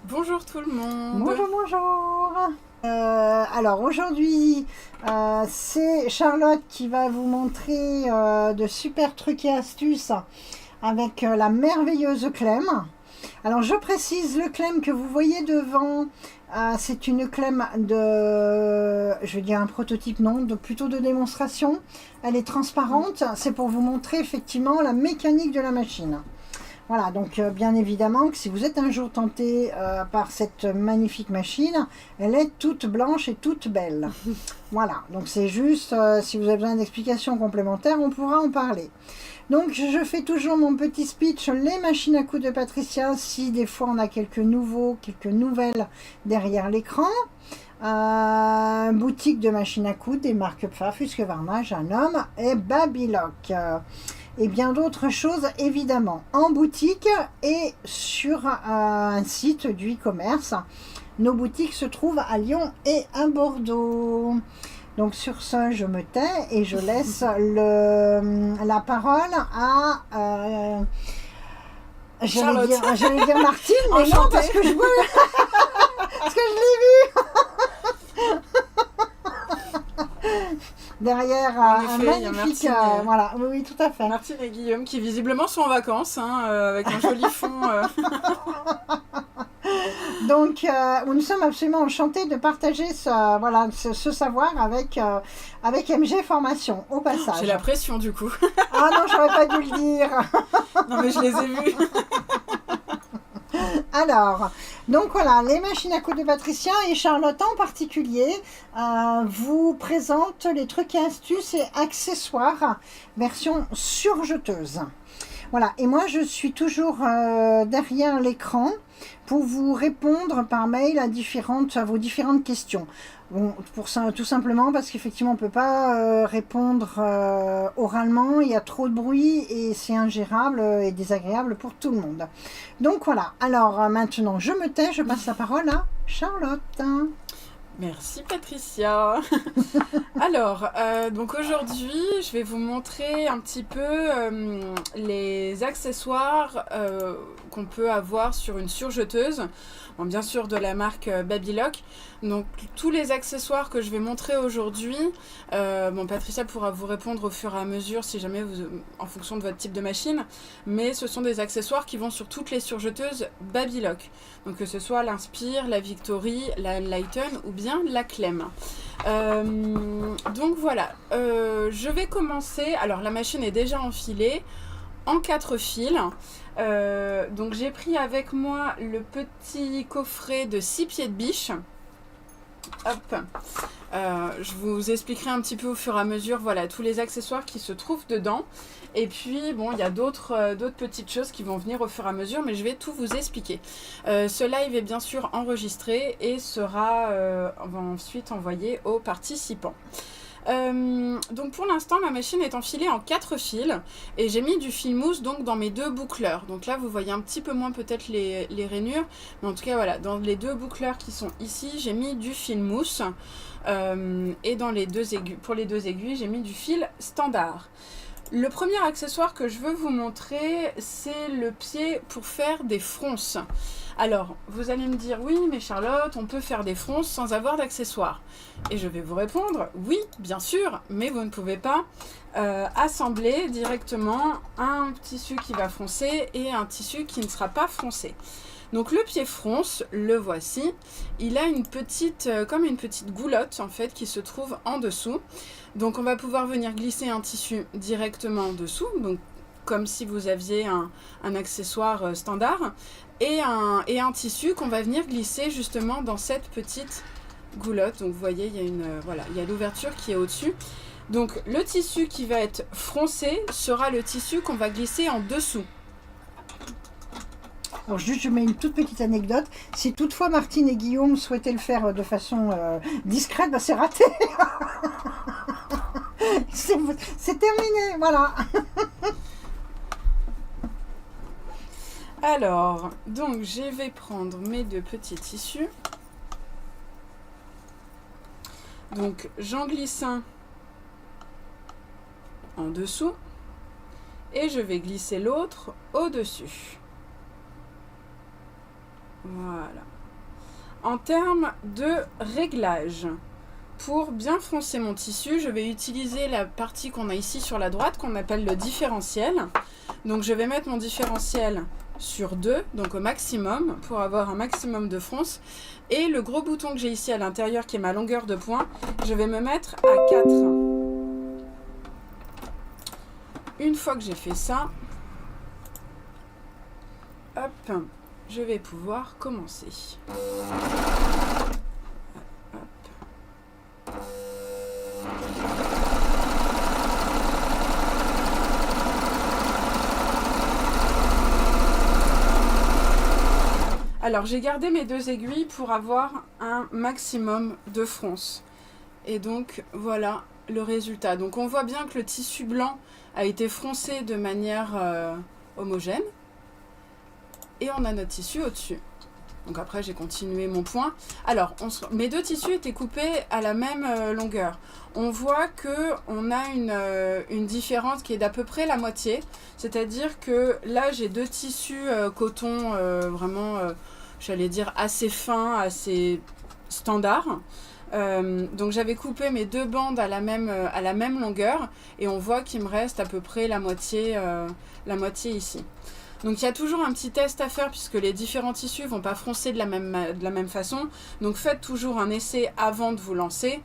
Bonjour tout le monde. Bonjour, bonjour. Alors aujourd'hui, c'est Charlotte qui va vous montrer de super trucs et astuces avec la merveilleuse Clem. Alors je précise, le Clem que vous voyez devant, c'est une Clem de, je vais dire un prototype, non, plutôt de démonstration. Elle est transparente, c'est pour vous montrer effectivement la mécanique de la machine. Voilà, donc bien évidemment que si vous êtes un jour tenté par cette magnifique machine, elle est toute blanche et toute belle. Voilà, donc c'est juste, si vous avez besoin d'explications complémentaires, on pourra en parler. Donc je fais toujours mon petit speech, les machines à coudre de Patricia, si des fois on a quelques nouvelles derrière l'écran. Boutique de machines à coudre, des marques Pfaff, Husqvarna, Janum et Babylock. Et bien d'autres choses évidemment en boutique et sur un site du e-commerce. Nos boutiques se trouvent à Lyon et à Bordeaux. Donc sur ce, je me tais et je laisse la parole à... Charlotte. J'allais dire Martine, mais Enchantée. non, parce que je parce que je l'ai vu derrière En un effet, il y a magnifique... Martine, voilà, oui, oui, tout à fait. Martine et Guillaume qui visiblement sont en vacances, avec un joli fond. Donc, nous sommes absolument enchantés de partager ce savoir avec MG Formation, au passage. J'ai la pression du coup. Ah non, j'aurais pas dû le dire. Non mais je les ai vus. Alors, donc voilà, les machines à coudre de Patricia et Charlotte en particulier vous présentent les trucs et astuces et accessoires version surjeteuse. Voilà, et moi je suis toujours derrière l'écran pour vous répondre par mail à vos différentes questions. Bon, pour ça, tout simplement parce qu'effectivement on ne peut pas répondre oralement, il y a trop de bruit et c'est ingérable et désagréable pour tout le monde. Donc voilà, alors maintenant je me tais, je passe la parole à Charlotte. Merci Patricia. Alors, donc aujourd'hui, je vais vous montrer un petit peu les accessoires qu'on peut avoir sur une surjeteuse. Bon, bien sûr de la marque Babylock. Donc tous les accessoires que je vais montrer aujourd'hui, Patricia pourra vous répondre au fur et à mesure si jamais en fonction de votre type de machine, mais ce sont des accessoires qui vont sur toutes les surjeteuses Babylock. Donc que ce soit l'Inspire, la Victory, la Enlighten ou bien la Clem. Donc voilà, je vais commencer. Alors la machine est déjà enfilée en 4 fils. Donc j'ai pris avec moi le petit coffret de 6 pieds de biche. Hop. Je vous expliquerai un petit peu au fur et à mesure, voilà, tous les accessoires qui se trouvent dedans. Et puis, bon, il y a d'autres petites choses qui vont venir au fur et à mesure, mais je vais tout vous expliquer. Ce live est bien sûr enregistré et sera ensuite envoyé aux participants. Donc pour l'instant ma machine est enfilée en 4 fils et j'ai mis du fil mousse donc dans mes 2 boucleurs. Donc là vous voyez un petit peu moins peut-être les rainures, mais en tout cas voilà, dans les 2 boucleurs qui sont ici j'ai mis du fil mousse et dans les pour les 2 aiguilles j'ai mis du fil standard. Le premier accessoire que je veux vous montrer, c'est le pied pour faire des fronces. Alors, vous allez me dire, oui, mais Charlotte, on peut faire des fronces sans avoir d'accessoires. Et je vais vous répondre, oui, bien sûr, mais vous ne pouvez pas assembler directement un tissu qui va froncer et un tissu qui ne sera pas froncé. Donc le pied fronce, le voici, il a comme une petite goulotte en fait qui se trouve en dessous. Donc on va pouvoir venir glisser un tissu directement en dessous, donc comme si vous aviez un accessoire standard, et un tissu qu'on va venir glisser justement dans cette petite goulotte. Donc vous voyez, il y a l'ouverture qui est au-dessus. Donc le tissu qui va être froncé sera le tissu qu'on va glisser en dessous. Alors juste, je mets une toute petite anecdote. Si toutefois Martine et Guillaume souhaitaient le faire de façon discrète, c'est raté. C'est terminé, voilà. Alors, donc je vais prendre mes 2 petits tissus. Donc j'en glisse un en dessous et je vais glisser l'autre au-dessus. Voilà. En termes de réglage, pour bien froncer mon tissu, je vais utiliser la partie qu'on a ici sur la droite, qu'on appelle le différentiel. Donc je vais mettre mon différentiel sur 2, donc au maximum, pour avoir un maximum de fronce. Et le gros bouton que j'ai ici à l'intérieur, qui est ma longueur de point, je vais me mettre à 4. Une fois que j'ai fait ça, hop, je vais pouvoir commencer. Alors j'ai gardé mes 2 aiguilles pour avoir un maximum de fronce. Et donc voilà le résultat. Donc on voit bien que le tissu blanc a été froncé de manière homogène. Et on a notre tissu au-dessus. Donc après j'ai continué mon point. Alors mes 2 tissus étaient coupés à la même longueur. On voit qu'on a une différence qui est d'à peu près la moitié. C'est-à-dire que là j'ai 2 tissus coton vraiment, j'allais dire assez fins, assez standards. Donc j'avais coupé mes 2 bandes à la même longueur. Et on voit qu'il me reste à peu près la moitié ici. Donc il y a toujours un petit test à faire puisque les différents tissus ne vont pas froncer de la même façon. Donc faites toujours un essai avant de vous lancer.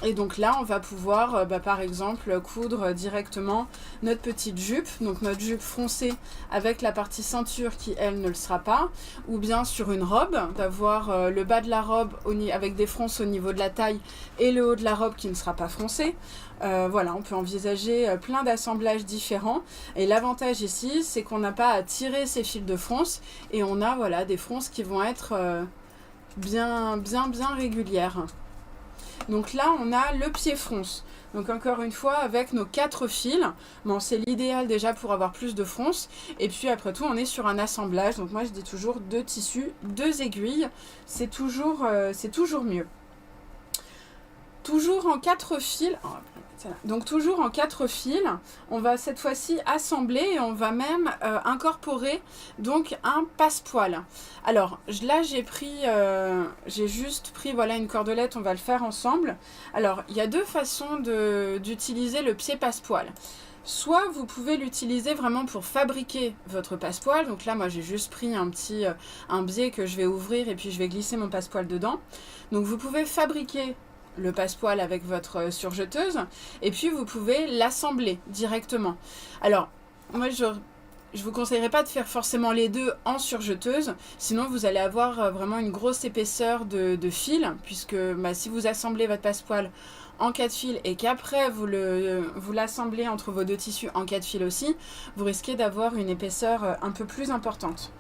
Et donc là, on va pouvoir, par exemple, coudre directement notre petite jupe. Donc notre jupe froncée avec la partie ceinture qui, elle, ne le sera pas. Ou bien sur une robe, d'avoir le bas de la robe avec des fronces au niveau de la taille et le haut de la robe qui ne sera pas froncé. Voilà, on peut envisager plein d'assemblages différents. Et l'avantage ici, c'est qu'on n'a pas à tirer ces fils de fronce. Et on a voilà, des fronces qui vont être bien régulières. Donc là, on a le pied fronce. Donc encore une fois, avec nos 4 fils, bon, c'est l'idéal déjà pour avoir plus de fronce. Et puis après tout, on est sur un assemblage. Donc moi, je dis toujours 2 tissus, 2 aiguilles. C'est toujours mieux. Toujours en 4 fils. Donc toujours en 4 fils, on va cette fois-ci assembler et on va même incorporer donc un passepoil. Alors là j'ai juste pris voilà une cordelette, on va le faire ensemble. Alors il y a 2 façons d'utiliser le pied passepoil. Soit vous pouvez l'utiliser vraiment pour fabriquer votre passepoil. Donc là moi j'ai juste pris un biais que je vais ouvrir et puis je vais glisser mon passepoil dedans. Donc vous pouvez fabriquer le passepoil avec votre surjeteuse et puis vous pouvez l'assembler directement. Alors moi je vous conseillerais pas de faire forcément les 2 en surjeteuse, sinon vous allez avoir vraiment une grosse épaisseur de fil, puisque si vous assemblez votre passepoil en 4 fils et qu'après vous l'assemblez entre vos 2 tissus en 4 fils aussi, vous risquez d'avoir une épaisseur un peu plus importante.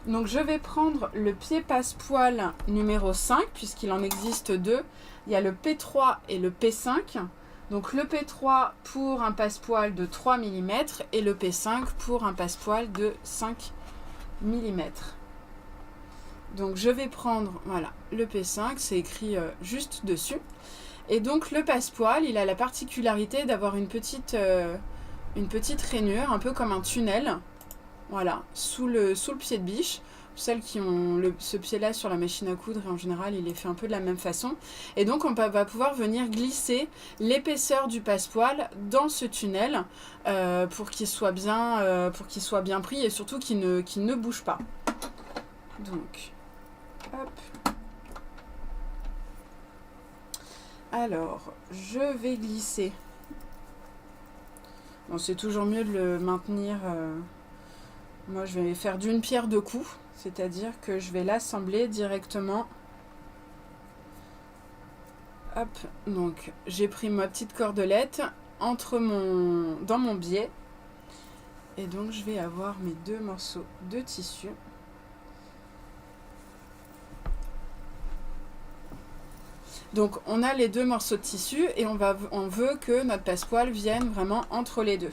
Donc je vais prendre le pied passepoil numéro 5, puisqu'il en existe 2. Il y a le P3 et le P5. Donc le P3 pour un passepoil de 3 mm et le P5 pour un passepoil de 5 mm. Donc je vais prendre voilà, le P5, c'est écrit juste dessus. Et donc le passepoil, il a la particularité d'avoir une petite rainure, un peu comme un tunnel. Voilà, sous le pied de biche. Celles qui ont ce pied-là sur la machine à coudre, en général, il est fait un peu de la même façon. Et donc, on va pouvoir venir glisser l'épaisseur du passepoil dans ce tunnel pour qu'il soit bien pris et surtout qu'il ne bouge pas. Donc, hop. Alors, je vais glisser. Bon, c'est toujours mieux de le maintenir. Moi, je vais faire d'une pierre 2 coups. C'est-à-dire que je vais l'assembler directement. Hop, donc j'ai pris ma petite cordelette dans mon biais. Et donc je vais avoir mes 2 morceaux de tissu. Donc on a les 2 morceaux de tissu et on veut que notre passepoil vienne vraiment entre les 2.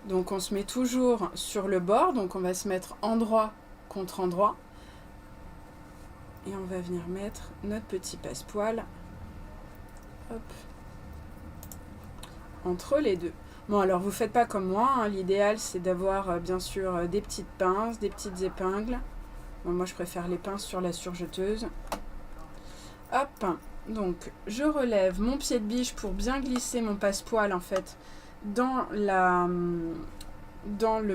Donc on se met toujours sur le bord, donc on va se mettre endroit contre endroit. Et on va venir mettre notre petit passepoil entre les 2. Bon, alors vous faites pas comme moi, hein. L'idéal c'est d'avoir bien sûr des petites pinces, des petites épingles. Bon, moi je préfère les pinces sur la surjeteuse. Hop, donc je relève mon pied de biche pour bien glisser mon passepoil en fait dans le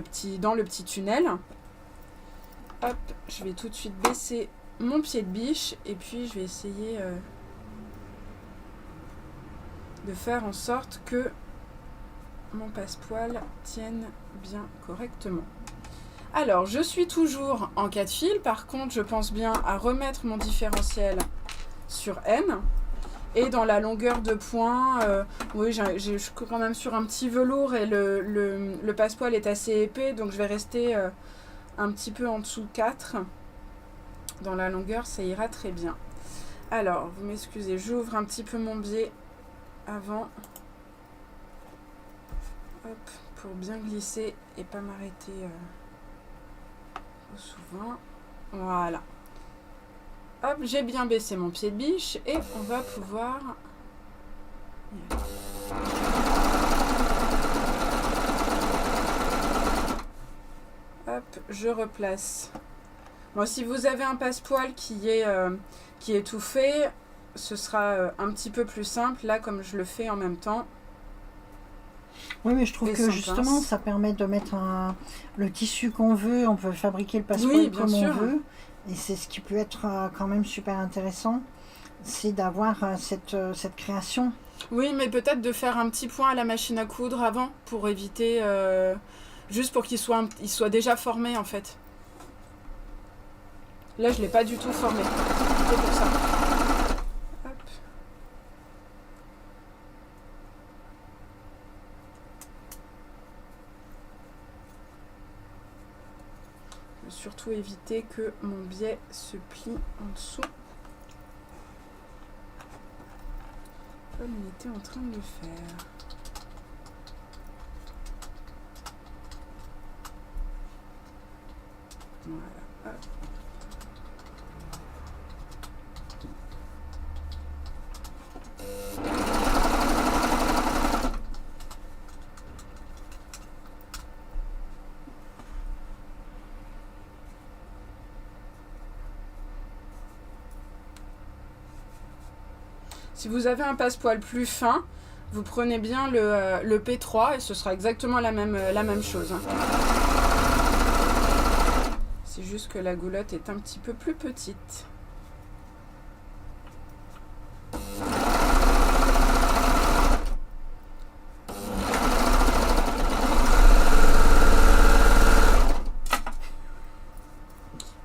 petit tunnel. Hop, je vais tout de suite baisser mon pied de biche et puis je vais essayer de faire en sorte que mon passepoil tienne bien correctement. Alors, je suis toujours en 4 fils. Par contre, je pense bien à remettre mon différentiel sur N. Et dans la longueur de poing, oui, je suis quand même sur un petit velours et le passepoil est assez épais. Donc, je vais rester un petit peu en dessous de 4. Dans la longueur, ça ira très bien. Alors, vous m'excusez, j'ouvre un petit peu mon biais avant. Hop, pour bien glisser et pas m'arrêter trop souvent. Voilà. Hop, j'ai bien baissé mon pied de biche et on va pouvoir... Hop, je replace. Bon, si vous avez un passepoil qui est tout fait, ce sera un petit peu plus simple. Là, comme je le fais en même temps. Oui, mais je trouve que justement, ça permet de mettre le tissu qu'on veut. On peut fabriquer le passepoil comme on veut. Et c'est ce qui peut être quand même super intéressant, c'est d'avoir cette création. Oui, mais peut-être de faire un petit point à la machine à coudre avant, pour éviter, juste pour qu'il soit déjà formé en fait. Là, je ne l'ai pas du tout formé, c'est pour ça. Hop. Je vais surtout éviter que mon biais se plie en dessous. Comme il était en train de le faire. Voilà. Hop. Si vous avez un passepoil plus fin, vous prenez bien le P3 et ce sera exactement la même chose. Hein. C'est juste que la goulotte est un petit peu plus petite.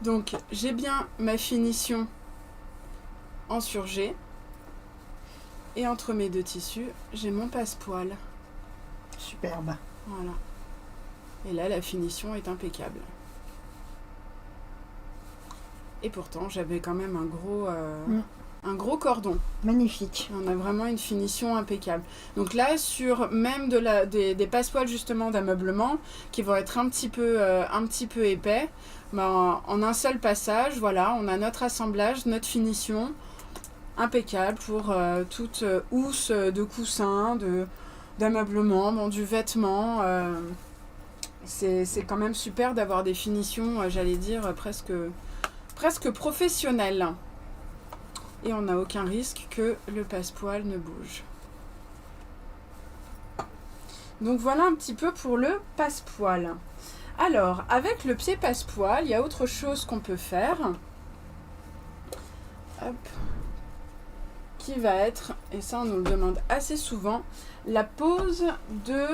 Donc j'ai bien ma finition en surjet. Et entre mes deux tissus, j'ai mon passepoil. Superbe. Voilà. Et là, la finition est impeccable. Et pourtant, j'avais quand même un gros cordon. Magnifique. On a vraiment une finition impeccable. Donc là, sur même des passepoils justement d'ameublement qui vont être un petit peu épais, ben, en un seul passage, voilà, on a notre assemblage, notre finition. Impeccable pour toute housse de coussin, d'ameublement, bon, du vêtement. C'est quand même super d'avoir des finitions, j'allais dire, presque professionnelles. Et on n'a aucun risque que le passepoil ne bouge. Donc voilà un petit peu pour le passepoil. Alors, avec le pied passepoil, il y a autre chose qu'on peut faire. Hop. Qui va être, et ça on nous le demande assez souvent, la pose de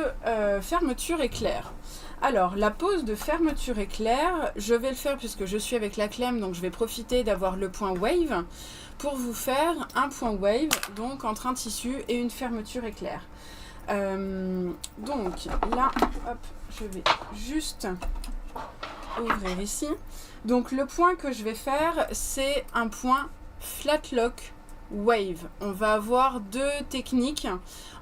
fermeture éclair. Alors la pose de fermeture éclair, je vais le faire puisque je suis avec la clem, donc je vais profiter d'avoir le point wave pour vous faire un point wave, donc entre un tissu et une fermeture éclair. Donc là, hop, je vais juste ouvrir ici. Donc le point que je vais faire, c'est un point flat lock wave. On va avoir deux techniques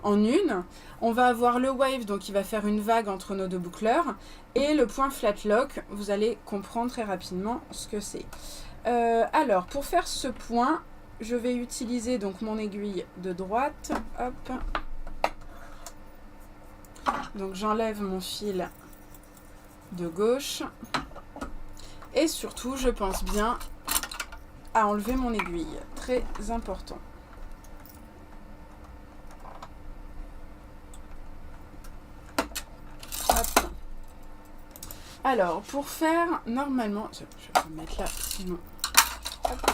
en une. On va avoir le wave, donc il va faire une vague entre nos deux boucleurs, et le point flat lock, vous allez comprendre très rapidement ce que c'est. Alors, pour faire ce point, je vais utiliser donc mon aiguille de droite. Hop. Donc j'enlève mon fil de gauche. Et surtout, je pense bien à enlever mon aiguille. Très important. Hop. Alors, pour faire, normalement... Je vais me mettre là, sinon... Hop.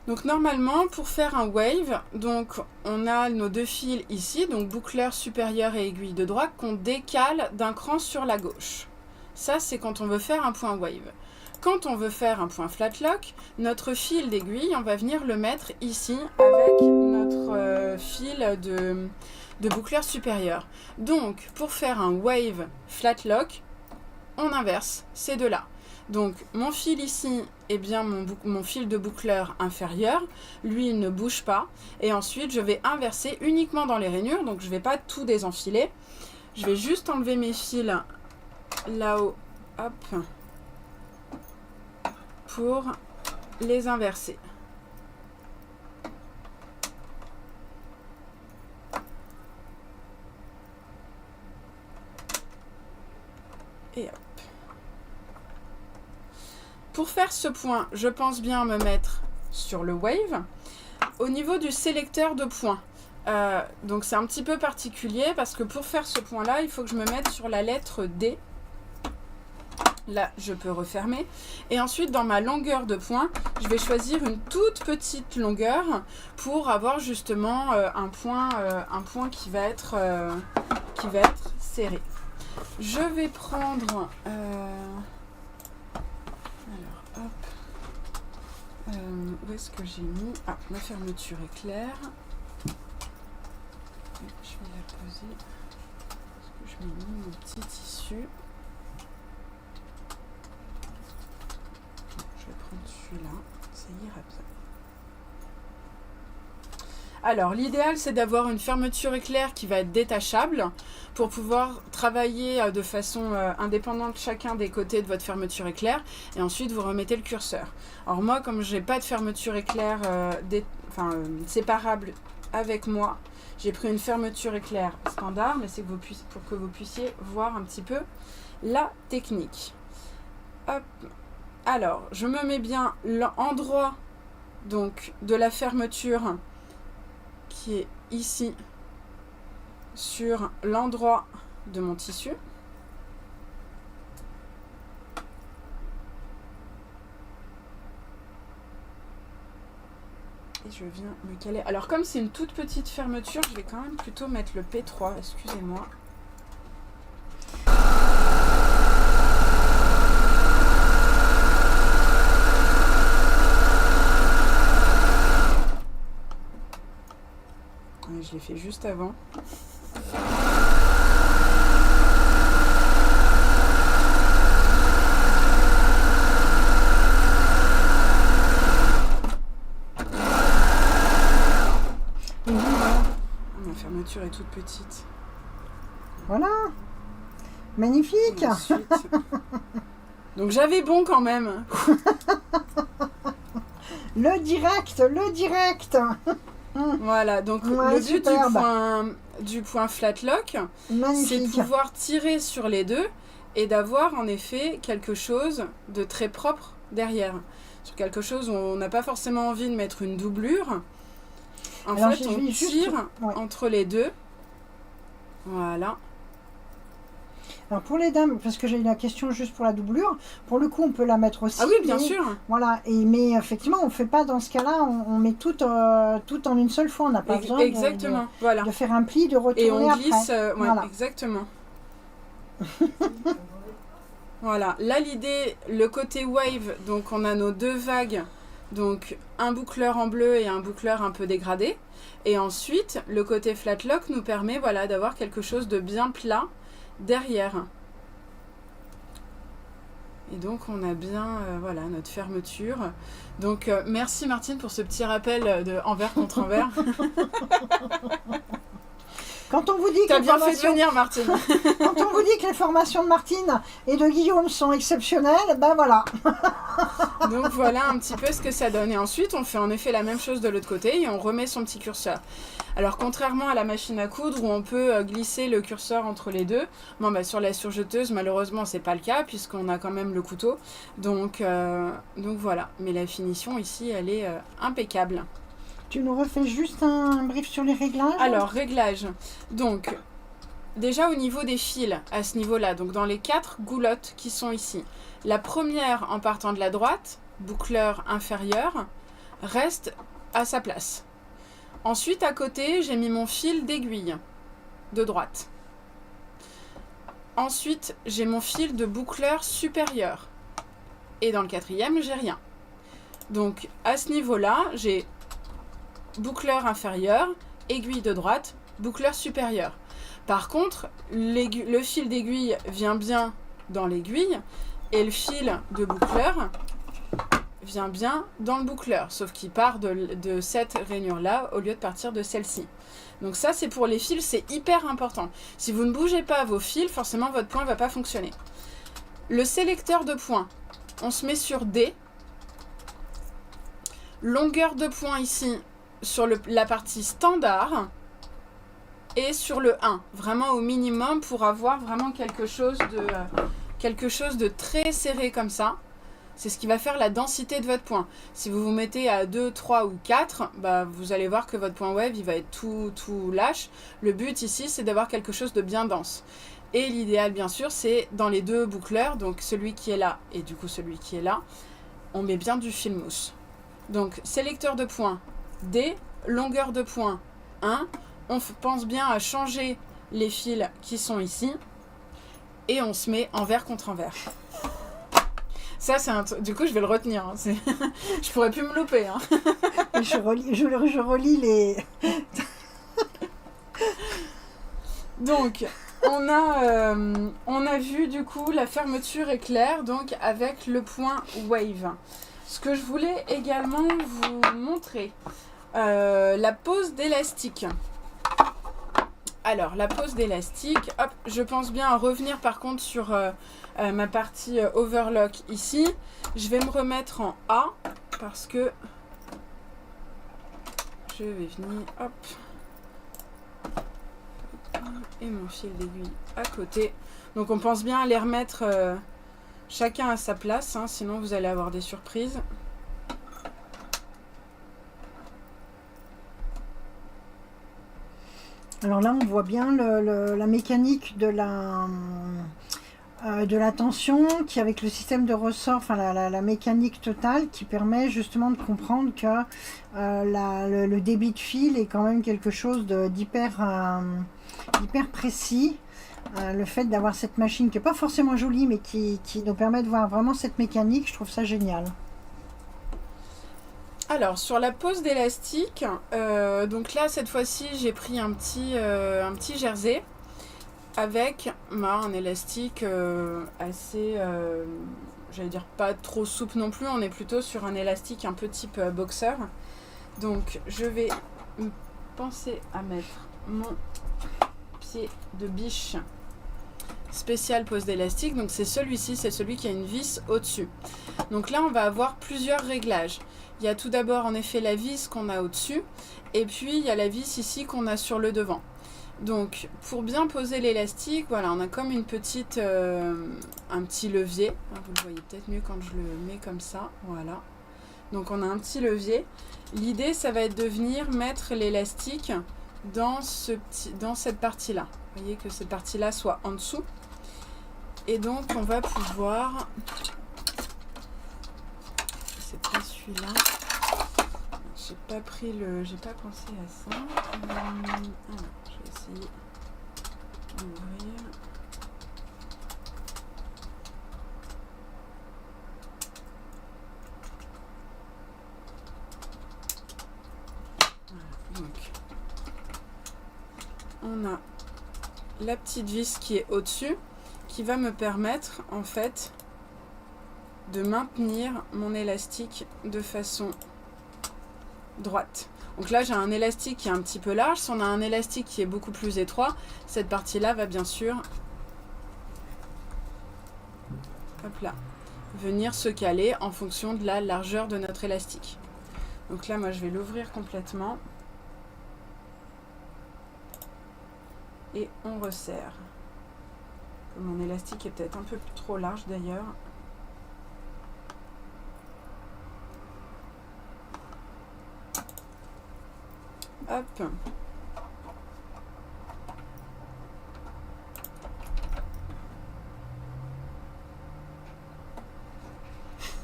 Donc normalement, pour faire un wave, donc on a nos deux fils ici, donc boucleur supérieur et aiguille de droite, qu'on décale d'un cran sur la gauche. Ça, c'est quand on veut faire un point wave. Quand on veut faire un point flat lock, notre fil d'aiguille, on va venir le mettre ici avec notre fil de boucleur supérieur. Donc, pour faire un wave flat lock, on inverse ces deux-là. Donc, mon fil ici est bien mon fil de boucleur inférieur. Lui, il ne bouge pas. Et ensuite, je vais inverser uniquement dans les rainures. Donc, je ne vais pas tout désenfiler. Je vais juste enlever mes fils là-haut. Hop. Pour les inverser. Et hop. Pour faire ce point, je pense bien me mettre sur le wave. Au niveau du sélecteur de points, donc c'est un petit peu particulier parce que pour faire ce point-là, il faut que je me mette sur la lettre D. Là, je peux refermer. Et ensuite, dans ma longueur de point, je vais choisir une toute petite longueur pour avoir justement un point qui va être serré. Je vais prendre... alors, hop. Où est-ce que j'ai mis... Ah, ma fermeture éclair. Je vais la poser. Est-ce que je mets mis mon petit tissu? Je vais prendre celui-là, ça ira bien. Alors, l'idéal, c'est d'avoir une fermeture éclair qui va être détachable pour pouvoir travailler de façon indépendante chacun des côtés de votre fermeture éclair et ensuite vous remettez le curseur. Alors moi, comme je n'ai pas de fermeture éclair séparable avec moi, j'ai pris une fermeture éclair standard, mais c'est que pour que vous puissiez voir un petit peu la technique. Hop. Alors, je me mets bien l'endroit donc de la fermeture qui est ici sur l'endroit de mon tissu. Et je viens me caler. Alors comme c'est une toute petite fermeture, je vais quand même plutôt mettre le P3, excusez-moi. Je l'ai fait juste avant. Ma fermeture est toute petite. Voilà. Magnifique. Donc j'avais bon quand même. Le direct. Voilà, donc ouais, le but du point flat lock, c'est de pouvoir tirer sur les deux et d'avoir en effet quelque chose de très propre derrière. Sur quelque chose où on n'a pas forcément envie de mettre une doublure. Alors, fait, on tire entre les deux. Voilà. Alors pour les dames, parce que j'ai la question juste pour la doublure, pour le coup on peut la mettre aussi. Ah oui, bien sûr. Voilà, mais effectivement on ne fait pas dans ce cas-là, on met tout en une seule fois, on n'a pas besoin de faire un pli, de retourner après. Et on glisse, voilà. Exactement. Voilà, là l'idée, le côté wave, donc on a nos deux vagues, donc un boucleur en bleu et un boucleur un peu dégradé. Et ensuite, le côté flat lock nous permet d'avoir quelque chose de bien plat derrière. Et donc on a bien notre fermeture. Donc merci Martine pour ce petit rappel de envers contre envers. Quand on vous dit que T'as les bien fait de formations- venir, Martine. quand on vous dit que les formations de Martine et de Guillaume sont exceptionnelles, ben voilà. Donc voilà un petit peu ce que ça donne. Et ensuite, on fait en effet la même chose de l'autre côté et on remet son petit curseur. Alors contrairement à la machine à coudre où on peut glisser le curseur entre les deux, bon, bah, sur la surjeteuse, malheureusement, c'est pas le cas puisqu'on a quand même le couteau. Donc voilà. Mais la finition ici, elle est impeccable. Tu nous refais juste un brief sur les réglages? Alors, réglage. Donc, déjà au niveau des fils, à ce niveau-là, donc dans les 4 goulottes qui sont ici, la première en partant de la droite, boucleur inférieur, reste à sa place. Ensuite, à côté, j'ai mis mon fil d'aiguille de droite. Ensuite, j'ai mon fil de boucleur supérieur. Et dans le 4e, j'ai rien. Donc, à ce niveau-là, j'ai boucleur inférieur, aiguille de droite, boucleur supérieur. Par contre, le fil d'aiguille vient bien dans l'aiguille et le fil de boucleur vient bien dans le boucleur, sauf qu'il part de cette rainure-là au lieu de partir de celle-ci. Donc ça, c'est pour les fils, c'est hyper important. Si vous ne bougez pas vos fils, forcément, votre point ne va pas fonctionner. Le sélecteur de points, on se met sur D. Longueur de points ici, sur la partie standard et sur le 1, vraiment au minimum pour avoir vraiment quelque chose de très serré comme ça. C'est ce qui va faire la densité de votre point. Si vous vous mettez à 2, 3 ou 4, bah, vous allez voir que votre point wave il va être tout lâche. Le but ici, c'est d'avoir quelque chose de bien dense. Et l'idéal, bien sûr, c'est dans les deux boucleurs, donc celui qui est là et du coup celui qui est là, on met bien du fil mousse. Donc, sélecteur de points D, longueur de points 1. On pense bien à changer les fils qui sont ici. Et on se met envers contre envers. Ça, c'est du coup, je vais le retenir. Hein. Je pourrais plus me louper. Hein. Je relis les... Donc, on a vu du coup la fermeture éclair donc avec le point wave. Ce que je voulais également vous montrer, la pose d'élastique. Alors, la pose d'élastique, hop, je pense bien à revenir par contre sur ma partie overlock ici. Je vais me remettre en A parce que je vais venir, hop, et mon fil d'aiguille à côté. Donc on pense bien à les remettre chacun à sa place, hein, sinon vous allez avoir des surprises. Alors là, on voit bien la mécanique de la tension qui, avec le système de ressort, enfin la mécanique totale qui permet justement de comprendre que le débit de fil est quand même quelque chose d'hyper précis. Le fait d'avoir cette machine qui n'est pas forcément jolie mais qui nous permet de voir vraiment cette mécanique, je trouve ça génial. Alors, sur la pose d'élastique, donc là, cette fois-ci, j'ai pris un petit jersey avec un élastique assez, j'allais dire pas trop souple non plus, on est plutôt sur un élastique un peu type boxer. Donc, je vais penser à mettre mon pied de biche spécial pose d'élastique. Donc, c'est celui-ci, c'est celui qui a une vis au-dessus. Donc là, on va avoir plusieurs réglages. Il y a tout d'abord en effet la vis qu'on a au-dessus et puis il y a la vis ici qu'on a sur le devant. Donc pour bien poser l'élastique, voilà, on a comme une petite, un petit levier. Vous le voyez peut-être mieux quand je le mets comme ça, voilà. Donc on a un petit levier. L'idée, ça va être de venir mettre l'élastique dans cette partie-là. Vous voyez que cette partie-là soit en dessous. Et donc on va pouvoir... C'est pas celui-là. J'ai pas pensé à ça. Alors, je vais essayer d'ouvrir. Voilà, donc on a la petite vis qui est au-dessus, qui va me permettre en fait de maintenir mon élastique de façon droite. Donc là, j'ai un élastique qui est un petit peu large. Si on a un élastique qui est beaucoup plus étroit, cette partie-là va bien sûr, hop là, venir se caler en fonction de la largeur de notre élastique. Donc là, moi, je vais l'ouvrir complètement. Et on resserre. Mon élastique est peut-être un peu trop large d'ailleurs. Hop.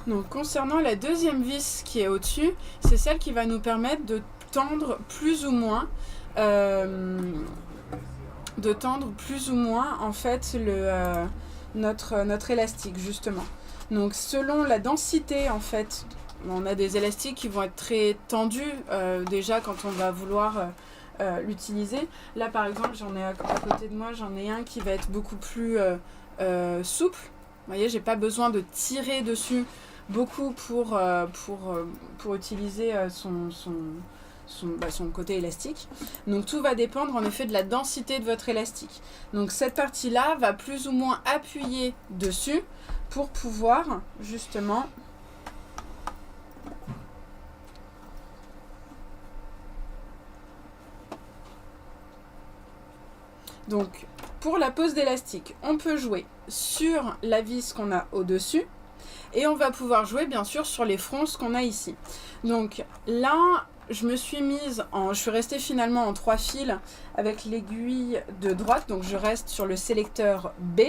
Donc concernant la deuxième vis qui est au-dessus, c'est celle qui va nous permettre de tendre plus ou moins en fait notre élastique justement. Donc selon la densité en fait, on a des élastiques qui vont être très tendus déjà quand on va vouloir l'utiliser. Là par exemple j'en ai à côté de moi, j'en ai un qui va être beaucoup plus souple. Vous voyez, j'ai pas besoin de tirer dessus beaucoup pour utiliser son côté élastique. Donc tout va dépendre en effet de la densité de votre élastique. Donc cette partie-là va plus ou moins appuyer dessus pour pouvoir justement donc pour la pose d'élastique, on peut jouer sur la vis qu'on a au-dessus et on va pouvoir jouer bien sûr sur les fronces qu'on a ici. Donc là, je suis restée finalement en 3 fils avec l'aiguille de droite, donc je reste sur le sélecteur B.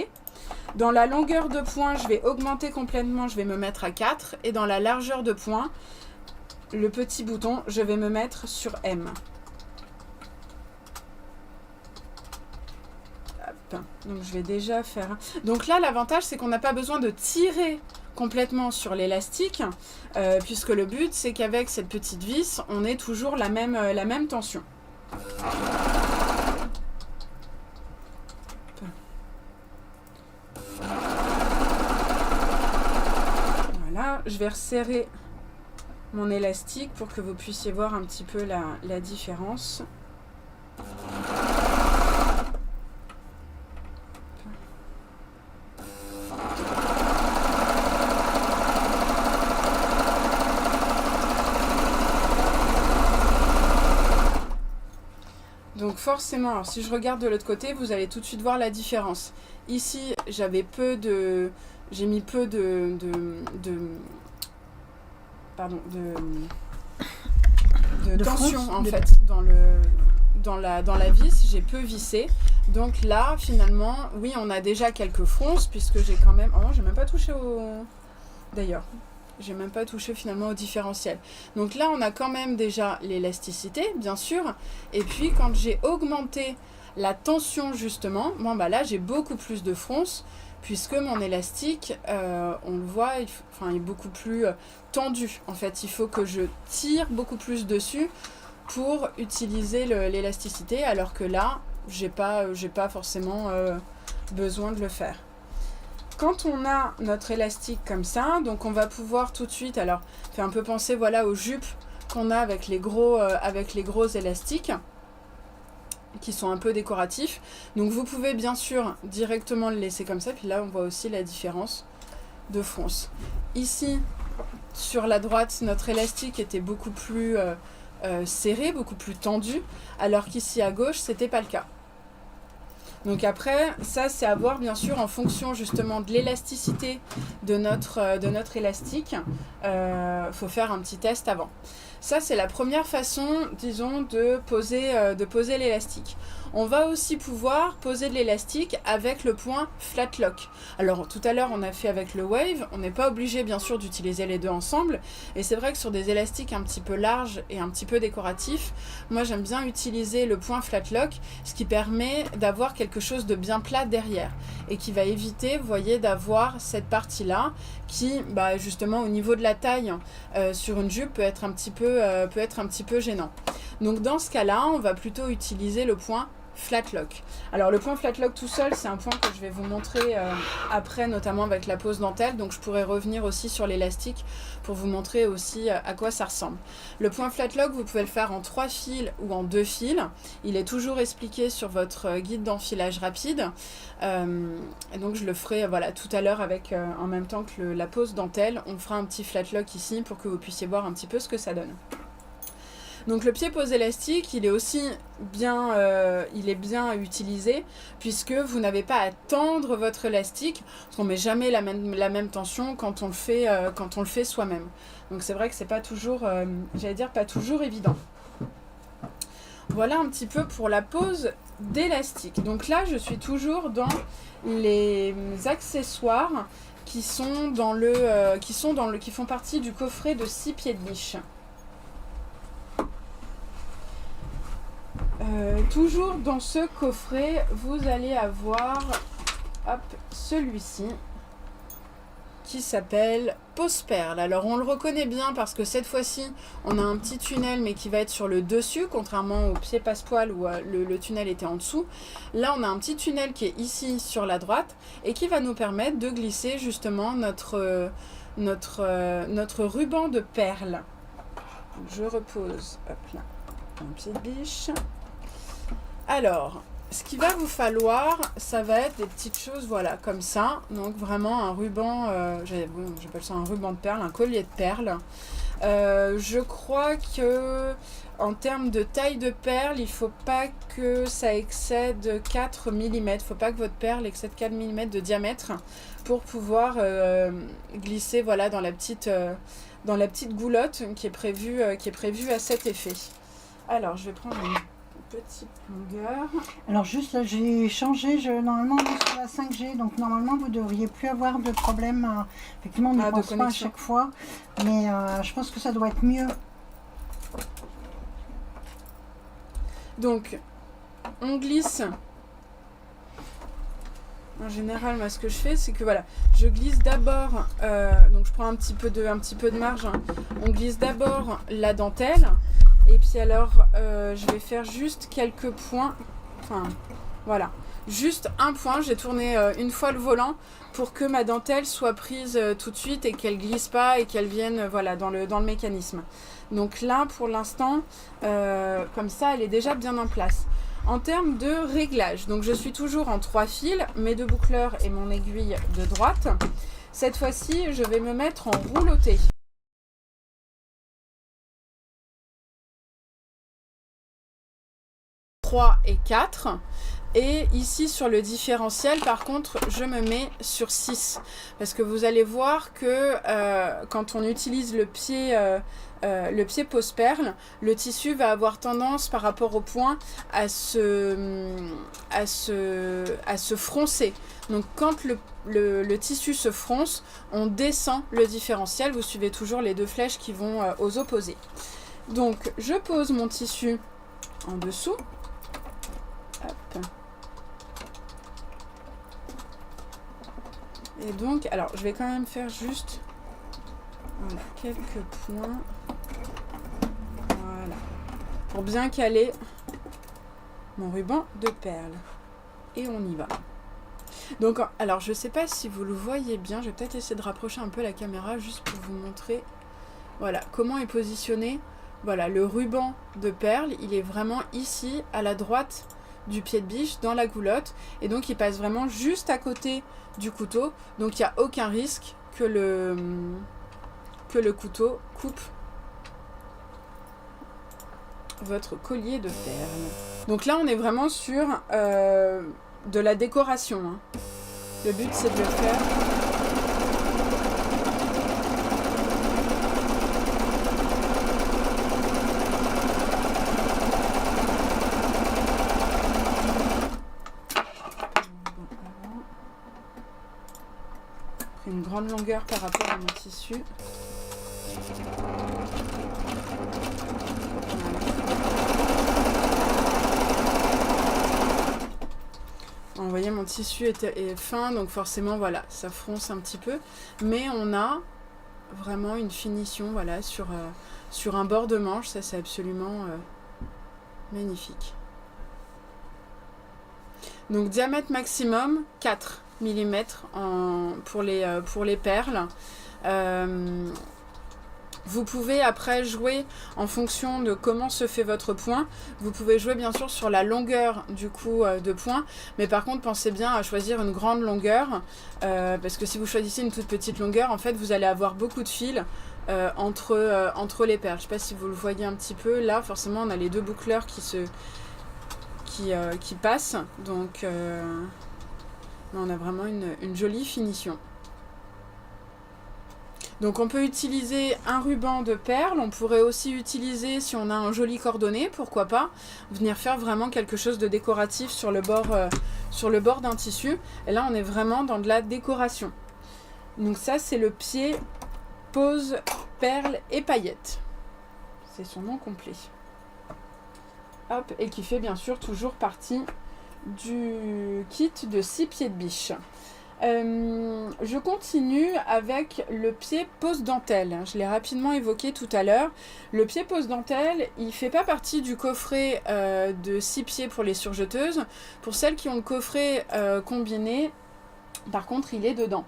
Dans la longueur de pointe, je vais augmenter complètement, je vais me mettre à 4. Et dans la largeur de pointe, le petit bouton, je vais me mettre sur M. Hop. Donc je vais déjà faire... Donc là, l'avantage, c'est qu'on n'a pas besoin de tirer complètement sur l'élastique, puisque le but, c'est qu'avec cette petite vis, on ait toujours la même tension. Voilà, je vais resserrer mon élastique pour que vous puissiez voir un petit peu la différence. Donc forcément, alors si je regarde de l'autre côté, vous allez tout de suite voir la différence. Ici, j'ai mis peu de tension en fait dans la vis, j'ai peu vissé. Donc là, finalement, oui, on a déjà quelques fronces puisque j'ai quand même... Oh, j'ai même pas touché D'ailleurs, j'ai même pas touché finalement au différentiel. Donc là, on a quand même déjà l'élasticité, bien sûr. Et puis, quand j'ai augmenté la tension, justement, bon, bah là, j'ai beaucoup plus de fronces, puisque mon élastique, on le voit, il est beaucoup plus tendu. En fait, il faut que je tire beaucoup plus dessus pour utiliser l'élasticité, alors que là, j'ai pas forcément besoin de le faire. Quand on a notre élastique comme ça, donc on va pouvoir tout de suite, alors fait un peu penser voilà aux jupes qu'on a avec les gros élastiques qui sont un peu décoratifs. Donc vous pouvez bien sûr directement le laisser comme ça, puis là on voit aussi la différence de fronce. Ici sur la droite, notre élastique était beaucoup plus serré, beaucoup plus tendu, alors qu'ici à gauche c'était pas le cas. Donc après, ça c'est à voir bien sûr en fonction justement de l'élasticité de notre élastique. Faut faire un petit test avant. Ça c'est la première façon, disons, de poser l'élastique. On va aussi pouvoir poser de l'élastique avec le point flat lock. Alors tout à l'heure on a fait avec le wave, on n'est pas obligé bien sûr d'utiliser les deux ensemble. Et c'est vrai que sur des élastiques un petit peu larges et un petit peu décoratifs, moi j'aime bien utiliser le point flat lock, ce qui permet d'avoir quelque chose de bien plat derrière. Et qui va éviter, vous voyez, d'avoir cette partie-là qui, justement au niveau de la taille sur une jupe peut être un petit peu gênant. Donc dans ce cas-là, on va plutôt utiliser le point flat lock. Alors le point flat lock tout seul, c'est un point que je vais vous montrer après, notamment avec la pose dentelle, donc je pourrais revenir aussi sur l'élastique pour vous montrer aussi à quoi ça ressemble. Le point flat lock, vous pouvez le faire en 3 fils ou en 2 fils. Il est toujours expliqué sur votre guide d'enfilage rapide. Et donc je le ferai voilà, tout à l'heure avec en même temps que la pose dentelle. On fera un petit flat lock ici pour que vous puissiez voir un petit peu ce que ça donne. Donc le pied pose élastique, il est aussi bien, utilisé puisque vous n'avez pas à tendre votre élastique, parce qu'on ne met jamais la même tension quand on le fait soi-même. Donc c'est vrai que c'est pas toujours, pas toujours évident. Voilà un petit peu pour la pose d'élastique. Donc là, je suis toujours dans les accessoires qui font partie du coffret de 6 pieds de biche. Toujours dans ce coffret, vous allez avoir celui-ci qui s'appelle Pose Perle. Alors on le reconnaît bien parce que cette fois-ci, on a un petit tunnel mais qui va être sur le dessus, contrairement au pied passepoil où le tunnel était en dessous. Là, on a un petit tunnel qui est ici sur la droite et qui va nous permettre de glisser justement notre ruban de perles. Je repose là, un pied de biche. Alors, ce qu'il va vous falloir, ça va être des petites choses, voilà, comme ça. Donc vraiment un ruban, j'appelle ça un ruban de perles, un collier de perles. Je crois que en termes de taille de perles, il ne faut pas que ça excède 4 mm. Il ne faut pas que votre perle excède 4 mm de diamètre pour pouvoir glisser voilà, dans la petite goulotte qui est prévue à cet effet. Alors, je vais prendre une petite longueur. Alors juste là, j'ai changé, normalement on est sur la 5G, donc normalement vous ne devriez plus avoir de problème. Effectivement, on ne pense pas à chaque fois, mais je pense que ça doit être mieux. Donc, on glisse. En général, moi, ce que je fais, c'est que voilà, je glisse d'abord, donc je prends un petit peu de marge. Hein. On glisse d'abord la dentelle. Et puis alors, je vais faire juste quelques points. Enfin, voilà. Juste un point. J'ai tourné une fois le volant pour que ma dentelle soit prise tout de suite et qu'elle glisse pas et qu'elle vienne voilà, dans le mécanisme. Donc là, pour l'instant, comme ça, elle est déjà bien en place. En termes de réglage, donc je suis toujours en 3 fils, mes 2 boucleurs et mon aiguille de droite. Cette fois-ci, je vais me mettre en rouloté. 3 et 4. Et ici sur le différentiel, par contre, je me mets sur 6. Parce que vous allez voir que quand on utilise le pied pose perle, le tissu va avoir tendance par rapport au point à se froncer. Donc quand le tissu se fronce, on descend le différentiel. Vous suivez toujours les 2 flèches qui vont aux opposés. Donc je pose mon tissu en dessous. Hop. Et donc, alors je vais quand même faire juste voilà, quelques points. Voilà. Pour bien caler mon ruban de perles. Et on y va. Donc, alors je sais pas si vous le voyez bien. Je vais peut-être essayer de rapprocher un peu la caméra juste pour vous montrer voilà, comment est positionné. Voilà, le ruban de perles, il est vraiment ici, à la droite du pied de biche, dans la goulotte. Et donc, il passe vraiment juste à côté du couteau. Donc, il n'y a aucun risque que le couteau coupe votre collier de perles. Donc là, on est vraiment sur de la décoration. Hein. Le but, c'est de le faire... une grande longueur par rapport à mon tissu. Vous voyez, mon tissu est fin, donc forcément, voilà, ça fronce un petit peu. Mais on a vraiment une finition, voilà, sur un bord de manche. Ça, c'est absolument magnifique. Donc diamètre maximum 4 mm pour les perles. Vous pouvez après jouer en fonction de comment se fait votre point. Vous pouvez jouer bien sûr sur la longueur du coup de point. Mais par contre, pensez bien à choisir une grande longueur. Parce que si vous choisissez une toute petite longueur, en fait, vous allez avoir beaucoup de fils entre les perles. Je ne sais pas si vous le voyez un petit peu. Là, forcément, on a les deux boucleurs qui passent. Donc, on a vraiment une jolie finition. Donc on peut utiliser un ruban de perles, on pourrait aussi utiliser, si on a un joli cordonnet, pourquoi pas, venir faire vraiment quelque chose de décoratif sur le bord d'un tissu. Et là on est vraiment dans de la décoration. Donc ça c'est le pied pose perles et paillettes. C'est son nom complet. Hop, et qui fait bien sûr toujours partie du kit de 6 pieds de biche. Je continue avec le pied pose dentelle. Je l'ai rapidement évoqué tout à l'heure. Le pied pose dentelle, il ne fait pas partie du coffret de 6 pieds pour les surjeteuses. Pour celles qui ont le coffret combiné, par contre, il est dedans.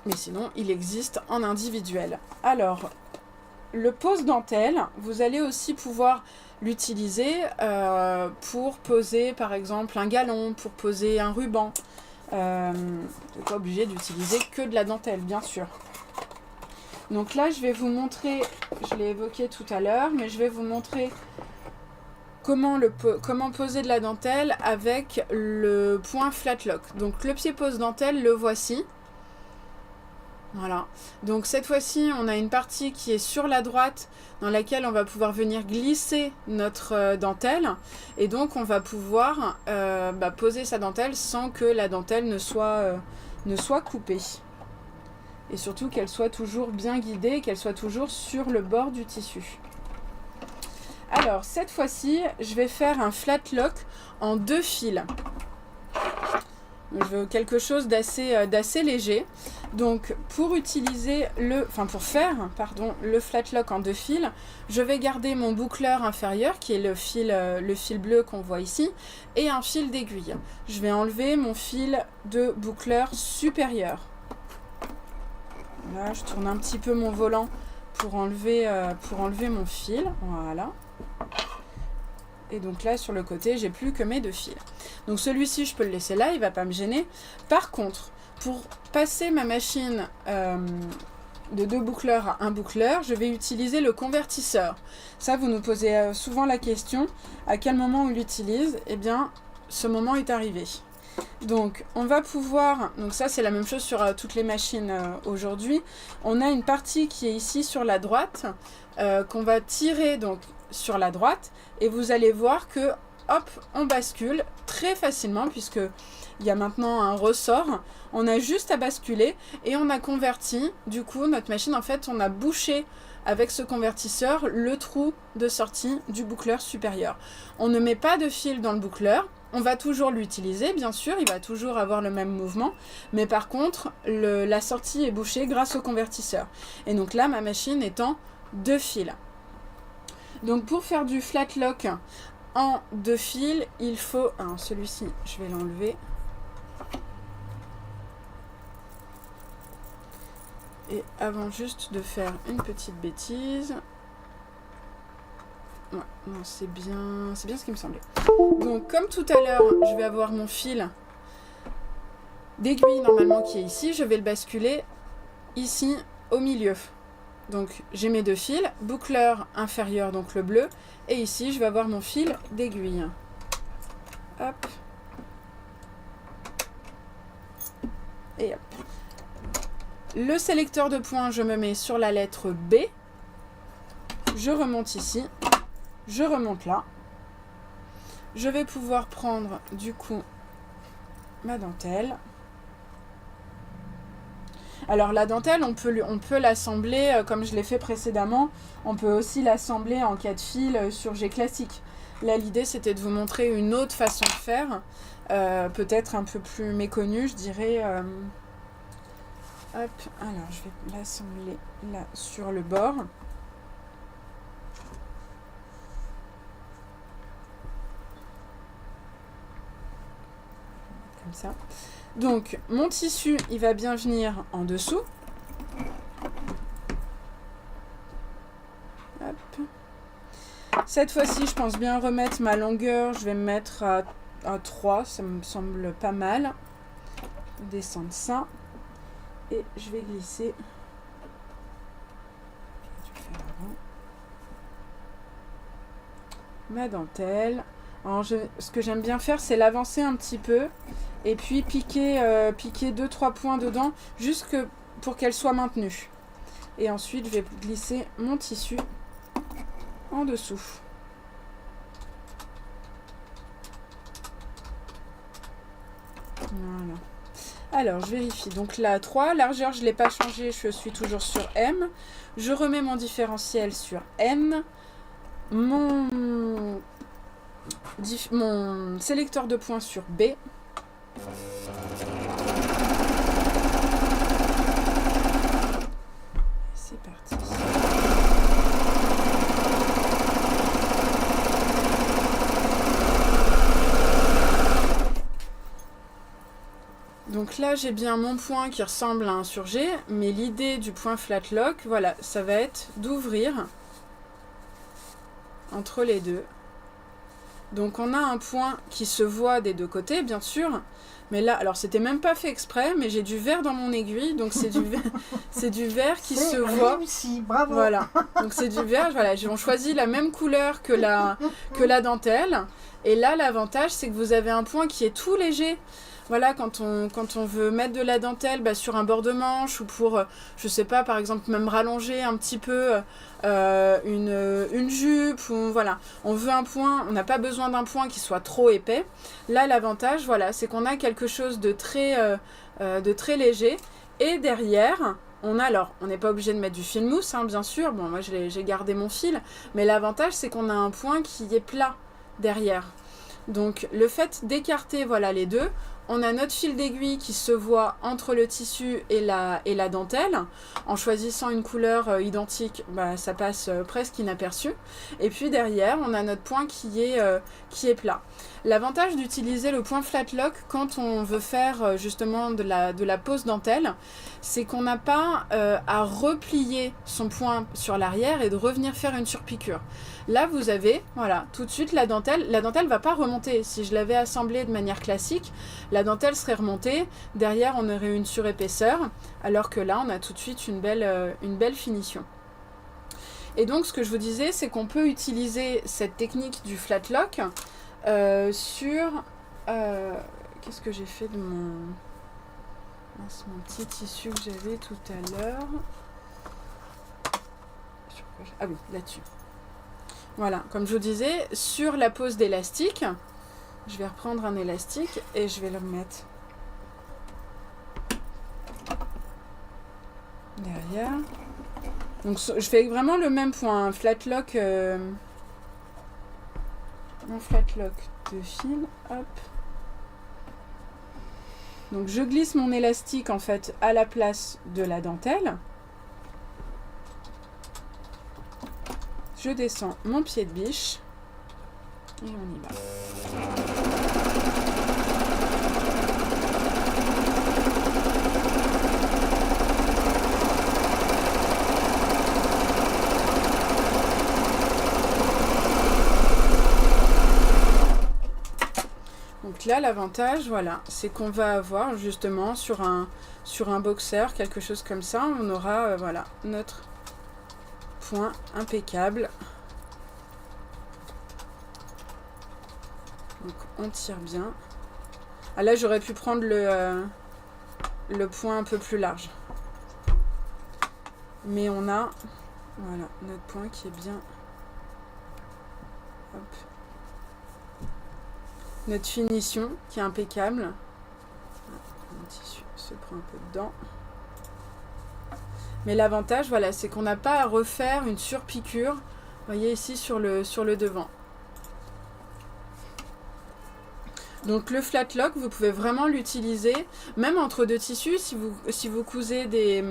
Mais sinon, il existe en individuel. Alors, le pose dentelle, vous allez aussi pouvoir l'utiliser pour poser par exemple un galon, pour poser un ruban. Vous n'êtes pas obligé d'utiliser que de la dentelle, bien sûr. Donc là, je vais vous montrer, je l'ai évoqué tout à l'heure, mais je vais vous montrer comment poser de la dentelle avec le point flat lock. Donc le pied pose dentelle, le voici. Voilà, donc cette fois-ci on a une partie qui est sur la droite dans laquelle on va pouvoir venir glisser notre dentelle et donc on va pouvoir poser sa dentelle sans que la dentelle ne soit coupée et surtout qu'elle soit toujours bien guidée, qu'elle soit toujours sur le bord du tissu. Alors cette fois-ci je vais faire un flat lock en 2 fils. Je veux quelque chose d'assez léger. Donc pour faire le flat lock en 2 fils, je vais garder mon boucleur inférieur qui est le fil bleu qu'on voit ici et un fil d'aiguille. Je vais enlever mon fil de boucleur supérieur. Là, je tourne un petit peu mon volant pour enlever mon fil. Voilà. Et donc là, sur le côté, j'ai plus que mes 2 fils. Donc celui-ci, je peux le laisser là, il ne va pas me gêner. Par contre, pour passer ma machine de 2 boucleurs à 1 boucleur, je vais utiliser le convertisseur. Ça, vous nous posez souvent la question, à quel moment on l'utilise? Eh bien, ce moment est arrivé. Donc, on va pouvoir... Donc ça, c'est la même chose sur toutes les machines aujourd'hui. On a une partie qui est ici sur la droite, qu'on va tirer donc sur la droite. Et vous allez voir que, hop, on bascule très facilement puisque il y a maintenant un ressort. On a juste à basculer et on a converti. Du coup, notre machine, en fait, on a bouché avec ce convertisseur le trou de sortie du boucleur supérieur. On ne met pas de fil dans le boucleur. On va toujours l'utiliser, bien sûr, il va toujours avoir le même mouvement. Mais par contre, la sortie est bouchée grâce au convertisseur. Et donc là, ma machine est en 2 fils. Donc pour faire du flat lock en 2 fils, il faut... Alors celui-ci, je vais l'enlever. Et avant juste de faire une petite bêtise... Ouais, non, c'est bien ce qui me semblait. Donc comme tout à l'heure, je vais avoir mon fil d'aiguille normalement qui est ici. Je vais le basculer ici au milieu. Donc j'ai mes 2 fils, boucleur inférieur, donc le bleu, et ici je vais avoir mon fil d'aiguille. Hop. Et hop. Le sélecteur de points, je me mets sur la lettre B. Je remonte ici. Je remonte là. Je vais pouvoir prendre du coup ma dentelle. Alors la dentelle, on peut l'assembler comme je l'ai fait précédemment. On peut aussi l'assembler en 4 fils sur G classique. Là, l'idée, c'était de vous montrer une autre façon de faire. Peut-être un peu plus méconnue, je dirais. Hop, alors je vais l'assembler là sur le bord. comme ça. Donc, mon tissu, il va bien venir en dessous. Hop. Cette fois-ci, je pense bien remettre ma longueur. Je vais me mettre à 3, ça me semble pas mal. Je vais descendre ça. Et je vais glisser. Ma dentelle. Alors ce que j'aime bien faire, c'est l'avancer un petit peu et puis piquer 2-3 points dedans, juste pour qu'elle soit maintenue. Et ensuite, je vais glisser mon tissu en dessous. Voilà. Alors, je vérifie. Donc là, 3. Largeur, je ne l'ai pas changé. Je suis toujours sur M. Je remets mon différentiel sur N. Mon sélecteur de points sur B. C'est parti. Donc là, j'ai bien mon point qui ressemble à un sur G, mais l'idée du point flat lock, voilà, ça va être d'ouvrir entre les deux. Donc on a un point qui se voit des deux côtés, bien sûr. Mais là, alors c'était même pas fait exprès, mais j'ai du vert dans mon aiguille, donc c'est du vert qui se voit. Réussi, bravo. Voilà, donc c'est du vert, voilà, on choisit la même couleur que la dentelle. Et là, l'avantage, c'est que vous avez un point qui est tout léger. Voilà, quand on veut mettre de la dentelle sur un bord de manche ou pour, je sais pas, par exemple, même rallonger un petit peu une jupe, ou voilà, on veut un point, on n'a pas besoin d'un point qui soit trop épais. Là, l'avantage, voilà, c'est qu'on a quelque chose de très léger. Et derrière, on n'est pas obligé de mettre du fil mousse, hein, bien sûr. Bon, moi, j'ai gardé mon fil, mais l'avantage, c'est qu'on a un point qui est plat derrière. Donc, le fait d'écarter, voilà, les deux, on a notre fil d'aiguille qui se voit entre le tissu et la dentelle. En choisissant une couleur identique, ça passe presque inaperçu. Et puis derrière, on a notre point qui est plat. L'avantage d'utiliser le point flat lock quand on veut faire justement de la pose dentelle, c'est qu'on n'a pas à replier son point sur l'arrière et de revenir faire une surpiqûre. Là, vous avez, voilà, tout de suite la dentelle. La dentelle ne va pas remonter. Si je l'avais assemblée de manière classique, la dentelle serait remontée. Derrière, on aurait une surépaisseur. Alors que là, on a tout de suite une belle finition. Et donc, ce que je vous disais, c'est qu'on peut utiliser cette technique du flat lock sur... qu'est-ce que j'ai fait de mon petit tissu que j'avais tout à l'heure. Ah oui, là-dessus. Voilà, comme je vous disais, sur la pose d'élastique, je vais reprendre un élastique et je vais le remettre derrière. Donc je fais vraiment le même point, un flat lock, mon flat lock de fil, hop. Donc je glisse mon élastique en fait à la place de la dentelle. Je descends mon pied de biche et on y va. Donc là, l'avantage, voilà, c'est qu'on va avoir justement sur un boxer, quelque chose comme ça, on aura voilà, notre point impeccable. Donc on tire bien. Ah là, j'aurais pu prendre le point un peu plus large. Mais on a voilà, notre point qui est bien. Hop. Notre finition qui est impeccable. Le tissu se prend un peu dedans. Mais l'avantage, voilà, c'est qu'on n'a pas à refaire une surpiqûre. Vous voyez ici sur le devant. Donc le flat lock, vous pouvez vraiment l'utiliser, même entre deux tissus, si vous cousez des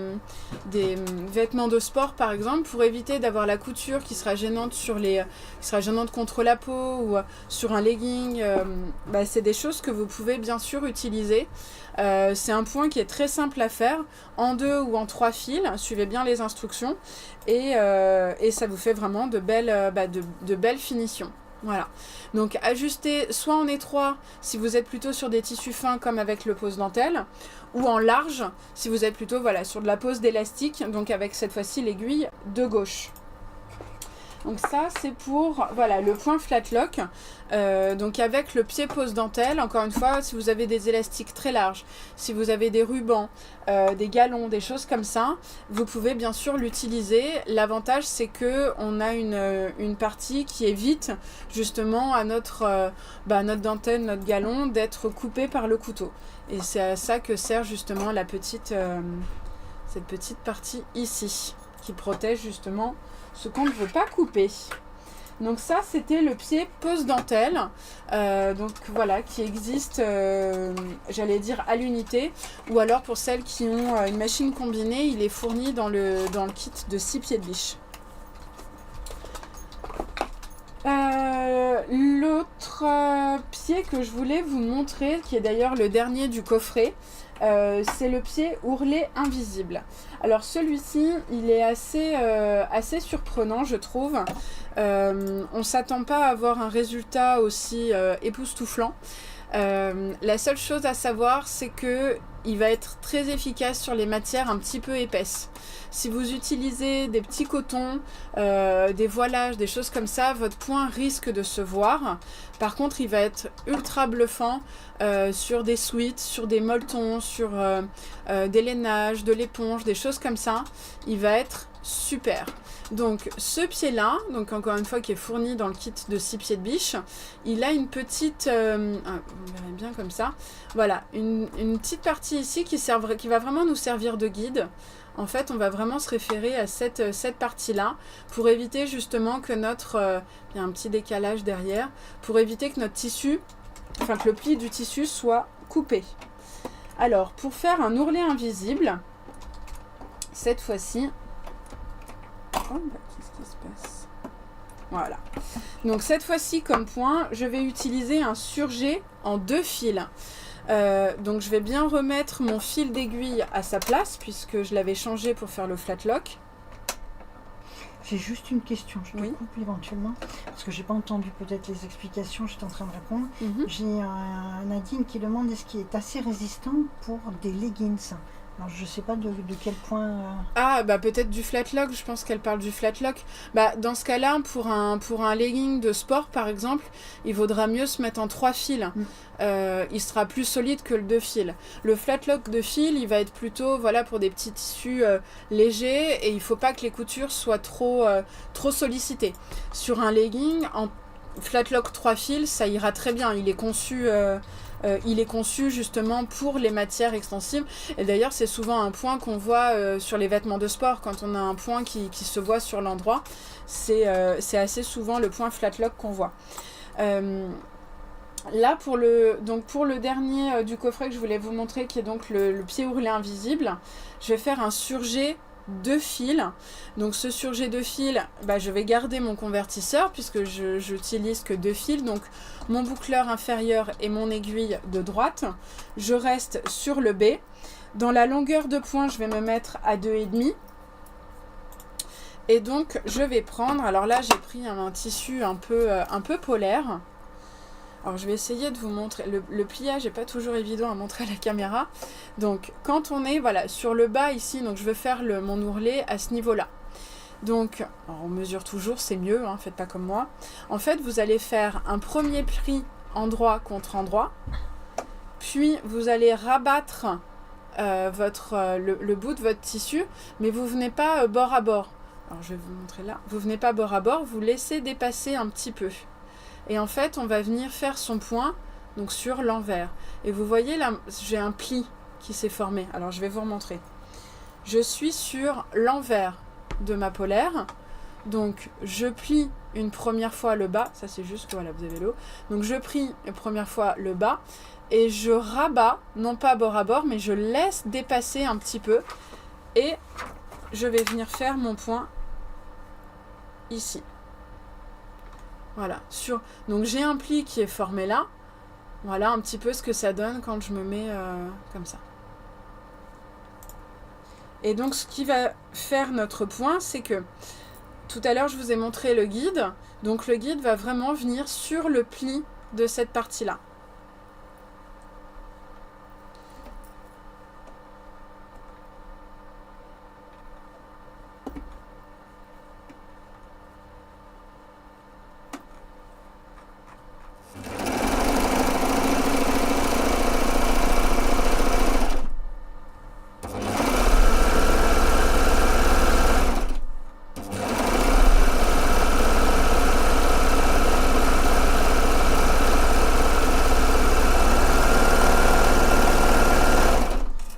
vêtements de sport par exemple, pour éviter d'avoir la couture qui sera gênante contre la peau ou sur un legging. C'est des choses que vous pouvez bien sûr utiliser. C'est un point qui est très simple à faire, en 2 ou en 3 fils, suivez bien les instructions, et ça vous fait vraiment de belles finitions. Voilà, donc ajustez soit en étroit si vous êtes plutôt sur des tissus fins comme avec le pose dentelle, ou en large si vous êtes plutôt sur de la pose d'élastique, donc avec cette fois-ci l'aiguille de gauche. Donc ça c'est pour le point flat lock, donc avec le pied pose dentelle. Encore une fois, si vous avez des élastiques très larges, si vous avez des rubans, des galons, des choses comme ça, vous pouvez bien sûr l'utiliser. L'avantage c'est que on a une partie qui évite justement à notre dentelle, notre galon d'être coupé par le couteau. Et c'est à ça que sert justement cette petite partie ici, qui protège justement ce qu'on ne veut pas couper. Donc ça c'était le pied pose dentelle, qui existe j'allais dire à l'unité, ou alors pour celles qui ont une machine combinée, il est fourni dans le kit de 6 pieds de biche. L'autre pied que je voulais vous montrer, qui est d'ailleurs le dernier du coffret, c'est le pied ourlet invisible. Alors celui-ci, il est assez surprenant, je trouve. On s'attend pas à avoir un résultat aussi époustouflant. La seule chose à savoir, c'est que il va être très efficace sur les matières un petit peu épaisses. Si vous utilisez des petits cotons, des voilages, des choses comme ça, votre point risque de se voir. Par contre, il va être ultra bluffant sur des sweats, sur des molletons, sur des lainages, de l'éponge, des choses comme ça. Il va être super. Donc ce pied-là, donc encore une fois qui est fourni dans le kit de 6 pieds de biche, il a une petite, vous verrez bien comme ça, voilà, une petite partie ici qui va vraiment nous servir de guide. En fait, on va vraiment se référer à cette partie-là pour éviter justement que il y a un petit décalage derrière, pour éviter que notre tissu, que le pli du tissu soit coupé. Alors, pour faire un ourlet invisible, cette fois-ci, qu'est-ce qui se passe? Voilà. Donc cette fois-ci, comme point, je vais utiliser un surjet en 2 fils. Donc je vais bien remettre mon fil d'aiguille à sa place, puisque je l'avais changé pour faire le flat lock. J'ai juste une question, je te Oui. coupe éventuellement, parce que j'ai pas entendu peut-être les explications, j'étais en train de répondre. J'ai Nadine qui demande est-ce qu'il est assez résistant pour des leggings. Alors je sais pas de quel point... Peut-être du flat lock, je pense qu'elle parle du flat lock. Dans ce cas-là, pour un legging de sport par exemple, il vaudra mieux se mettre en 3 fils. Il sera plus solide que le 2 fils. Le flat lock de fil, il va être plutôt pour des petits tissus légers, et il faut pas que les coutures soient trop sollicitées. Sur un legging, en flat lock 3 fils, ça ira très bien. Il est conçu justement pour les matières extensibles. Et d'ailleurs, c'est souvent un point qu'on voit sur les vêtements de sport. Quand on a un point qui se voit sur l'endroit, c'est assez souvent le point flat lock qu'on voit. Là, pour le dernier du coffret que je voulais vous montrer, qui est donc le pied ourlet invisible, je vais faire un surjet 2 fils. Donc ce surjet 2 fils, je vais garder mon convertisseur puisque je n'utilise que 2 fils. Donc mon boucleur inférieur et mon aiguille de droite. Je reste sur le B. Dans la longueur de point, je vais me mettre à 2,5. Et donc je vais prendre, alors là j'ai pris un tissu un peu polaire. Alors je vais essayer de vous montrer, le pliage n'est pas toujours évident à montrer à la caméra. Donc quand on est sur le bas ici, donc je veux faire mon ourlet à ce niveau-là. Donc on mesure toujours, c'est mieux, faites pas comme moi. En fait vous allez faire un premier pli endroit contre endroit, puis vous allez rabattre le bout de votre tissu, mais vous venez pas bord à bord. Alors je vais vous montrer là, vous venez pas bord à bord, vous laissez dépasser un petit peu. Et en fait, on va venir faire son point donc sur l'envers. Et vous voyez là, j'ai un pli qui s'est formé. Alors, je vais vous remontrer. Je suis sur l'envers de ma polaire. Donc, je plie une première fois le bas, ça c'est juste que voilà, vous avez le haut. Donc je plie une première fois le bas et je rabats, non pas bord à bord, mais je laisse dépasser un petit peu et je vais venir faire mon point ici. Voilà, donc j'ai un pli qui est formé là. Voilà un petit peu ce que ça donne quand je me mets comme ça. Et donc ce qui va faire notre point, c'est que tout à l'heure je vous ai montré le guide. Donc le guide va vraiment venir sur le pli de cette partie-là.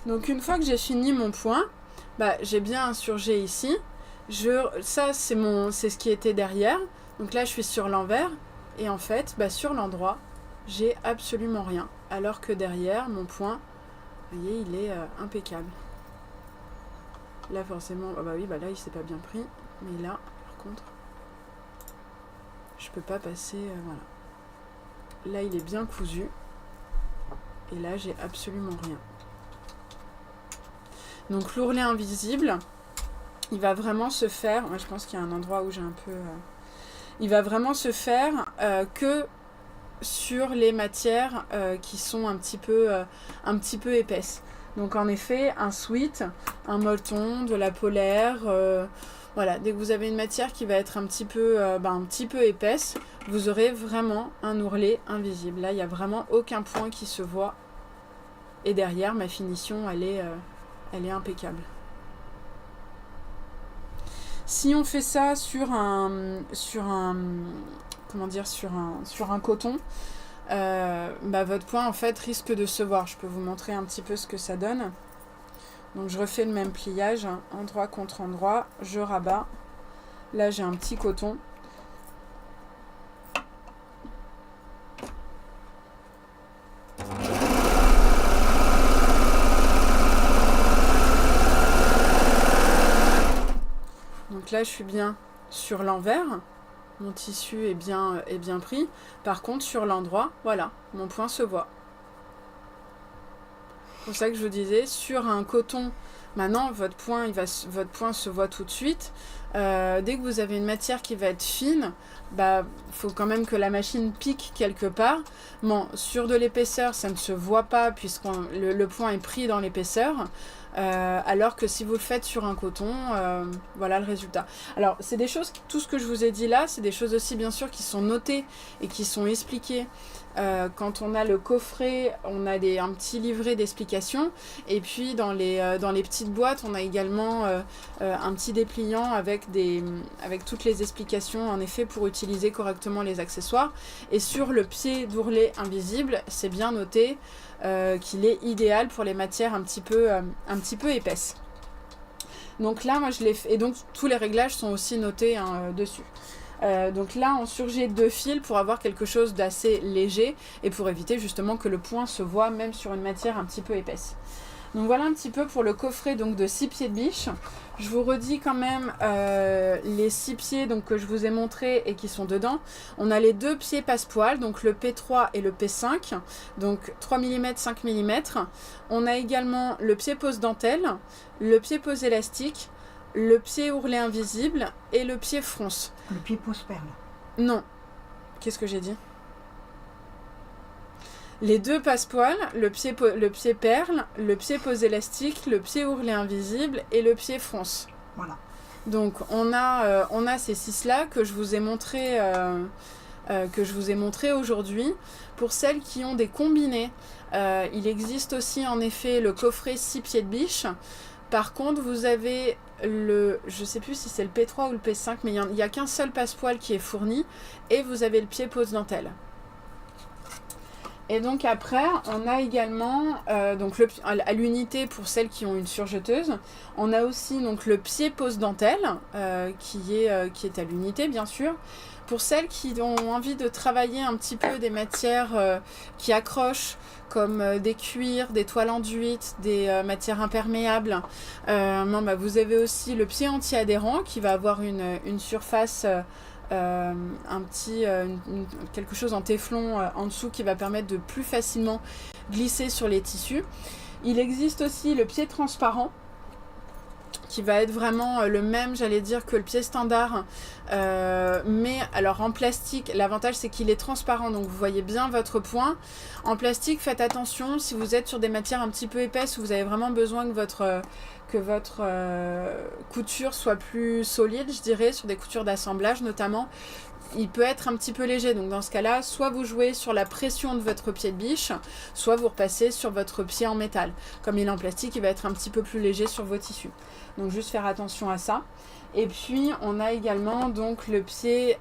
Donc une fois que j'ai fini mon point, j'ai bien insurgé ici. Ça c'est ce qui était derrière. Donc là je suis sur l'envers. Et en fait, sur l'endroit, j'ai absolument rien. Alors que derrière, mon point, vous voyez, il est impeccable. Là forcément, là il s'est pas bien pris. Mais là, par contre, je peux pas passer, voilà. Là il est bien cousu. Et là j'ai absolument rien. Donc l'ourlet invisible, il va vraiment se faire, moi je pense qu'il y a un endroit où j'ai un peu... il va vraiment se faire que sur les matières qui sont un petit peu épaisses. Donc en effet, un sweat, un molleton, de la polaire, voilà, dès que vous avez une matière qui va être un petit peu épaisse, vous aurez vraiment un ourlet invisible. Là, il n'y a vraiment aucun point qui se voit. Et derrière, ma finition, elle est impeccable. Si on fait ça sur un coton, votre point en fait risque de se voir. Je peux vous montrer un petit peu ce que ça donne. Donc je refais le même pliage, endroit contre endroit, je rabats. Là j'ai un petit coton. Donc là je suis bien sur l'envers, mon tissu est bien pris. Par contre sur l'endroit, voilà, mon point se voit. C'est pour ça que je vous disais, sur un coton, maintenant votre point se voit tout de suite. Dès que vous avez une matière qui va être fine, faut quand même que la machine pique quelque part. Bon, sur de l'épaisseur, ça ne se voit pas puisque le point est pris dans l'épaisseur. Alors que si vous le faites sur un coton, voilà le résultat. Alors c'est des choses, tout ce que je vous ai dit là, c'est des choses aussi bien sûr qui sont notées et qui sont expliquées. Quand on a le coffret, on a un petit livret d'explications, et puis dans les petites boîtes, on a également un petit dépliant avec toutes les explications en effet pour utiliser correctement les accessoires. Et sur le pied d'ourlet invisible, c'est bien noté qu'il est idéal pour les matières un petit peu épaisses. Donc là, moi je l'ai fait, et donc tous les réglages sont aussi notés dessus. Donc là, on surgit 2 fils pour avoir quelque chose d'assez léger et pour éviter justement que le point se voit même sur une matière un petit peu épaisse. Donc voilà un petit peu pour le coffret donc, de 6 pieds de biche. Je vous redis quand même les 6 pieds donc, que je vous ai montrés et qui sont dedans. On a les 2 pieds passepoil, donc le P3 et le P5, donc 3 mm, 5 mm. On a également le pied pose dentelle, le pied pose élastique, le pied ourlet invisible et le pied fronce. Le pied pose perle. Non. Qu'est-ce que j'ai dit ? Les 2 passepoils, le pied perle, le pied pose élastique, le pied ourlet invisible et le pied fronce. Voilà. Donc on a ces 6 là que je vous ai montré aujourd'hui. Pour celles qui ont des combinés, il existe aussi en effet le coffret 6 pieds de biche. Par contre, vous avez je sais plus si c'est le P3 ou le P5, mais il n'y a qu'un seul passepoil qui est fourni, et vous avez le pied pose dentelle. Et donc après, on a également, à l'unité pour celles qui ont une surjeteuse, on a aussi donc, le pied pose dentelle, qui est à l'unité bien sûr. Pour celles qui ont envie de travailler un petit peu des matières qui accrochent, comme des cuirs, des toiles enduites, des matières imperméables, vous avez aussi le pied anti-adhérent qui va avoir une surface, quelque chose en téflon en dessous qui va permettre de plus facilement glisser sur les tissus. Il existe aussi le pied transparent qui va être vraiment le même, j'allais dire, que le pied standard, mais alors en plastique. L'avantage, c'est qu'il est transparent, donc vous voyez bien votre point. En plastique, faites attention, si vous êtes sur des matières un petit peu épaisses, où vous avez vraiment besoin que votre couture soit plus solide, je dirais, sur des coutures d'assemblage notamment, il peut être un petit peu léger. Donc dans ce cas-là, soit vous jouez sur la pression de votre pied de biche, soit vous repassez sur votre pied en métal. Comme il est en plastique, il va être un petit peu plus léger sur vos tissus. Donc juste faire attention à ça. Et puis on a également donc le pied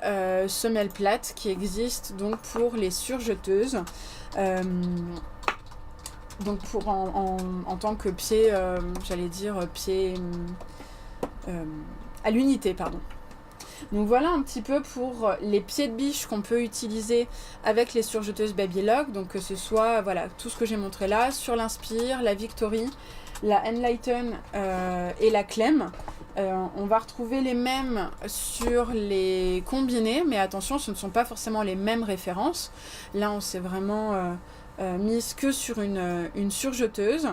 semelle plate qui existe donc pour les surjeteuses. Donc pour en tant que pied, j'allais dire pied à l'unité, pardon. Donc voilà un petit peu pour les pieds de biche qu'on peut utiliser avec les surjeteuses Babylog. Donc que ce soit voilà, tout ce que j'ai montré là, sur l'Inspire, la Victory, la Enlighten et la Clem. On va retrouver les mêmes sur les combinés, mais attention, ce ne sont pas forcément les mêmes références. Là, on s'est vraiment mise que sur une surjeteuse.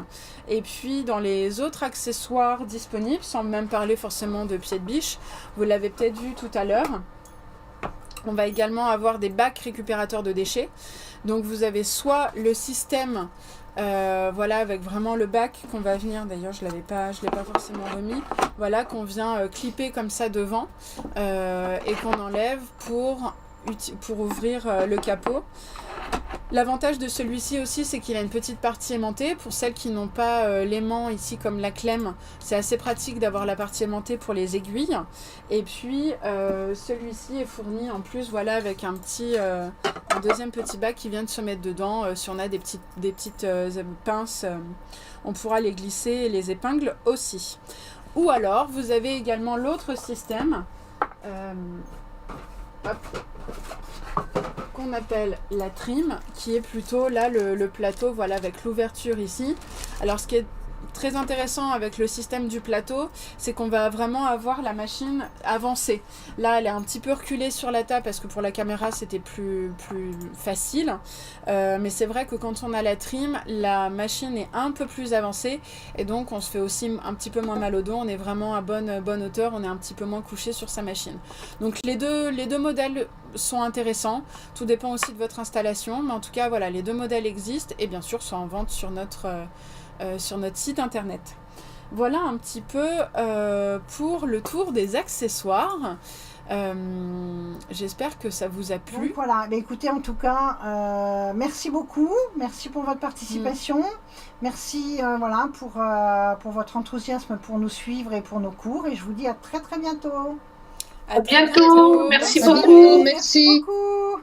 Et puis dans les autres accessoires disponibles, sans même parler forcément de pied de biche, vous l'avez peut-être vu tout à l'heure, on va également avoir des bacs récupérateurs de déchets. Donc vous avez soit le système voilà, avec vraiment le bac qu'on va venir, d'ailleurs je l'ai pas forcément remis, voilà, qu'on vient clipper comme ça devant et qu'on enlève pour ouvrir le capot. L'avantage de celui-ci aussi, c'est qu'il a une petite partie aimantée. Pour celles qui n'ont pas l'aimant ici comme la Clem, c'est assez pratique d'avoir la partie aimantée pour les aiguilles. Et puis celui-ci est fourni en plus, voilà, avec un deuxième petit bac qui vient de se mettre dedans. Si on a des petites pinces, on pourra les glisser et les épingles aussi. Ou alors, vous avez également l'autre système. Qu'on appelle la trim, qui est plutôt là le plateau, voilà, avec l'ouverture ici. Alors ce qui est très intéressant avec le système du plateau, c'est qu'on va vraiment avoir la machine avancée. Là, elle est un petit peu reculée sur la table parce que pour la caméra, c'était plus facile. Mais c'est vrai que quand on a la trim, la machine est un peu plus avancée et donc on se fait aussi un petit peu moins mal au dos. On est vraiment à bonne hauteur, on est un petit peu moins couché sur sa machine. Donc les deux modèles sont intéressants. Tout dépend aussi de votre installation. Mais en tout cas, voilà, les deux modèles existent et bien sûr sont en vente sur notre site internet. Voilà un petit peu pour le tour des accessoires. J'espère que ça vous a plu. Donc voilà, mais écoutez, en tout cas, merci beaucoup, merci pour votre participation, merci voilà, pour votre enthousiasme pour nous suivre et pour nos cours, et je vous dis à très très bientôt. À bientôt. Merci beaucoup. Merci beaucoup.